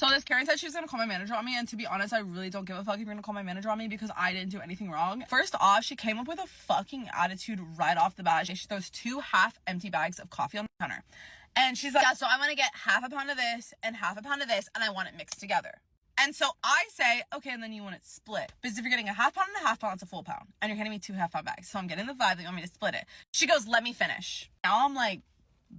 So this Karen said she was gonna call my manager on me, and to be honest, I really don't give a fuck if you're gonna call my manager on me because I didn't do anything wrong. First off, she came up with a fucking attitude right off the bat. She throws 2 half-empty bags of coffee on the counter. And she's like, yeah, so I'm gonna get half a pound of this and half a pound of this, and I want it mixed together. And so I say, okay, and then you want it split. Because if you're getting a half pound and a half pound, it's a full pound. And you're handing me 2 half-pound bags. So I'm getting the vibe that you want me to split it. She goes, let me finish. Now I'm like,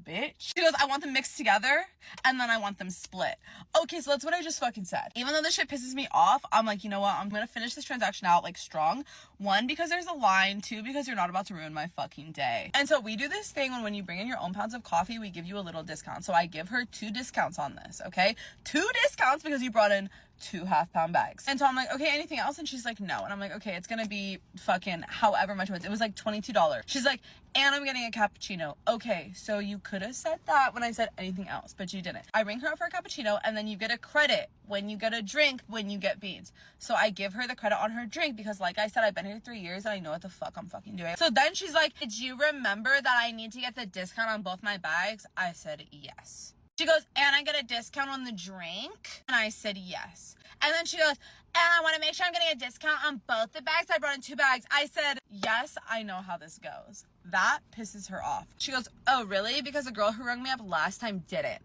bitch. She goes, I want them mixed together and then I want them split. Okay, so that's what I just fucking said. Even though this shit pisses me off, I'm like, you know what? I'm gonna finish this transaction out like strong. 1, because there's a line. 2, because you're not about to ruin my fucking day. And so we do this thing when you bring in your own pounds of coffee, we give you a little discount. So I give her 2 discounts on this, okay? 2 discounts because you brought in 2 half-pound bags. And so I'm like, okay, anything else? And she's like, no. And I'm like, okay, it's gonna be fucking however much it was. It was like $22. She's like, and I'm getting a cappuccino. Okay, so you could have said that when I said anything else, but you didn't. I ring her up for a cappuccino, and then you get a credit when you get a drink when you get beans. So I give her the credit on her drink because, like I said, I've been here 3 years and I know what the fuck I'm fucking doing. So then she's like, did you remember that I need to get the discount on both my bags? I said, yes. She goes, and I get a discount on the drink? And I said, yes. And then she goes, and I want to make sure I'm getting a discount on both the bags. I brought in 2 bags. I said, yes, I know how this goes. That pisses her off. She goes, oh, really? Because the girl who rung me up last time didn't.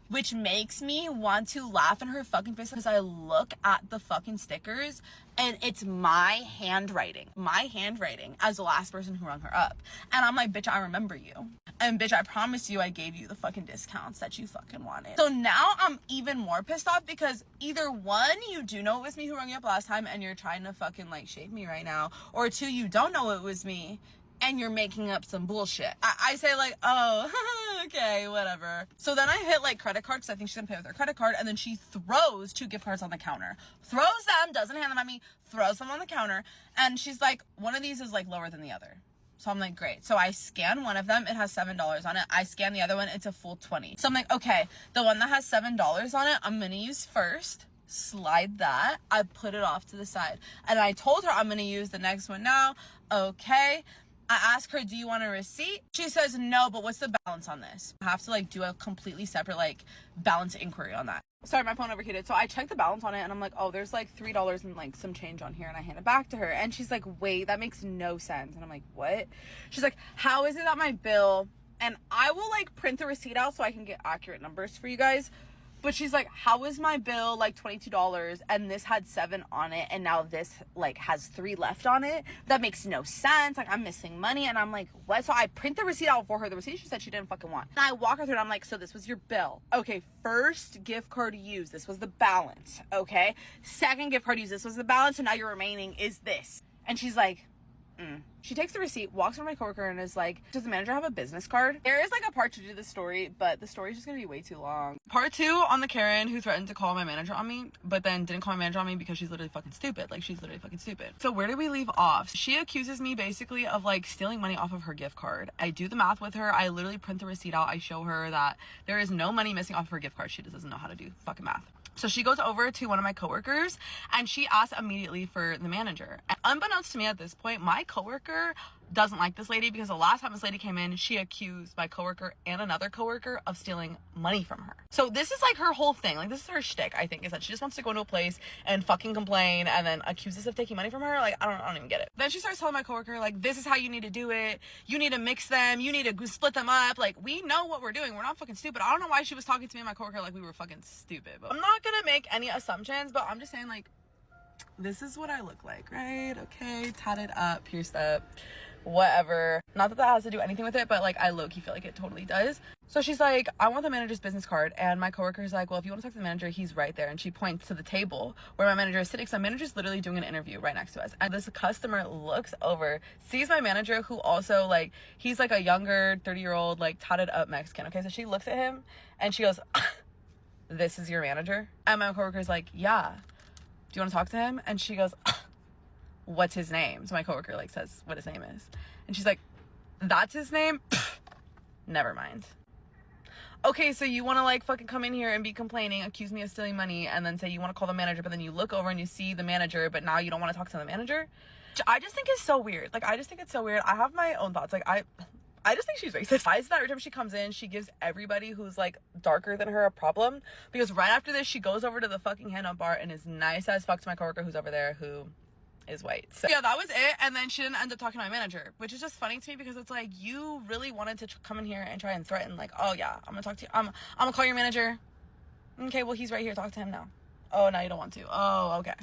Which makes me want to laugh in her fucking face because I look at the fucking stickers and it's my handwriting as the last person who rung her up. And I'm like, bitch, I remember you. And bitch, I promise you I gave you the fucking discounts that you fucking wanted. So now I'm even more pissed off because either 1, you do know it was me who rung you up last time and you're trying to fucking like shade me right now. Or 2, you don't know it was me and you're making up some bullshit. I say like, oh, okay, whatever. So then I hit like credit card because I think she's gonna pay with her credit card, and then she throws 2 gift cards on the counter. Throws them, doesn't hand them at me, throws them on the counter, and she's like, one of these is like lower than the other. So I'm like, great. So I scan one of them, it has $7 on it. I scan the other one, it's a full 20. So I'm like, okay, the one that has $7 on it, I'm gonna use first. Slide that. I put it off to the side. And I told her I'm gonna use the next one now. Okay. I ask her, do you want a receipt? She says, no, but what's the balance on this? I have to like do a completely separate like balance inquiry on that. Sorry, my phone overheated. So I checked the balance on it and I'm like, oh, there's like $3 and like some change on here, and I hand it back to her. And she's like, wait, that makes no sense. And I'm like, what? She's like, how is it that my bill, and I will like print the receipt out so I can get accurate numbers for you guys. But she's like, how is my bill like $22 and this had 7 on it and now this like has 3 left on it? That makes no sense. Like, I'm missing money. And I'm like, what? So I print the receipt out for her, the receipt she said she didn't fucking want. And I walk her through and I'm like, so this was your bill. Okay, first gift card used, this was the balance. Okay, second gift card used, this was the balance, and now your remaining is this. And she's like, She takes the receipt, walks over to my coworker, and is like, does the manager have a business card? There is like a part 2 to the story, but the story is just gonna be way too long. Part 2 on the Karen who threatened to call my manager on me, but then didn't call my manager on me because she's literally fucking stupid. Like, she's literally fucking stupid. So where did we leave off? She accuses me basically of like stealing money off of her gift card. I do the math with her. I literally print the receipt out. I show her that there is no money missing off of her gift card. She just doesn't know how to do fucking math. So she goes over to one of my coworkers and she asks immediately for the manager. And unbeknownst to me at this point, my coworker doesn't like this lady because the last time this lady came in, she accused my coworker and another coworker of stealing money from her. So this is like her whole thing. Like, this is her shtick, I think, is that she just wants to go into a place and fucking complain and then accuse us of taking money from her. Like, I don't even get it. Then she starts telling my coworker, like, this is how you need to do it. You need to mix them. You need to split them up. Like, we know what we're doing. We're not fucking stupid. I don't know why she was talking to me and my coworker like we were fucking stupid. But I'm not gonna make any assumptions, but I'm just saying, like, this is what I look like, right? Okay, tatted up, pierced up, whatever. Not that that has to do anything with it, but like, I low-key feel like it totally does. So she's like, I want the manager's business card. And my coworker's like, well, if you want to talk to the manager, he's right there. And she points to the table where my manager is sitting. So my manager's literally doing an interview right next to us. And this customer looks over, sees my manager, who also, like, he's like a younger 30-year-old, like, tatted up Mexican. Okay, so she looks at him and she goes, this is your manager? And my coworker's like, yeah. Do you want to talk to him? And she goes, what's his name? So my coworker like says what his name is. And she's like, that's his name? Never mind. Okay, so you want to like fucking come in here and be complaining, accuse me of stealing money, and then say you want to call the manager, but then you look over and you see the manager, but now you don't want to talk to the manager? I just think it's so weird. Like, I just think it's so weird. I have my own thoughts. Like, I I just think she's racist. Why is that every time she comes in, she gives everybody who's like darker than her a problem? Because right after this, she goes over to the fucking hand-up bar and is nice as fuck to my coworker who's over there who is white. So yeah, that was it. And then she didn't end up talking to my manager, which is just funny to me because it's like, you really wanted to come in here and try and threaten, like, oh yeah, I'm gonna talk to you, I'm gonna call your manager. Okay, well, he's right here, talk to him now. Oh, now you don't want to. Oh, okay.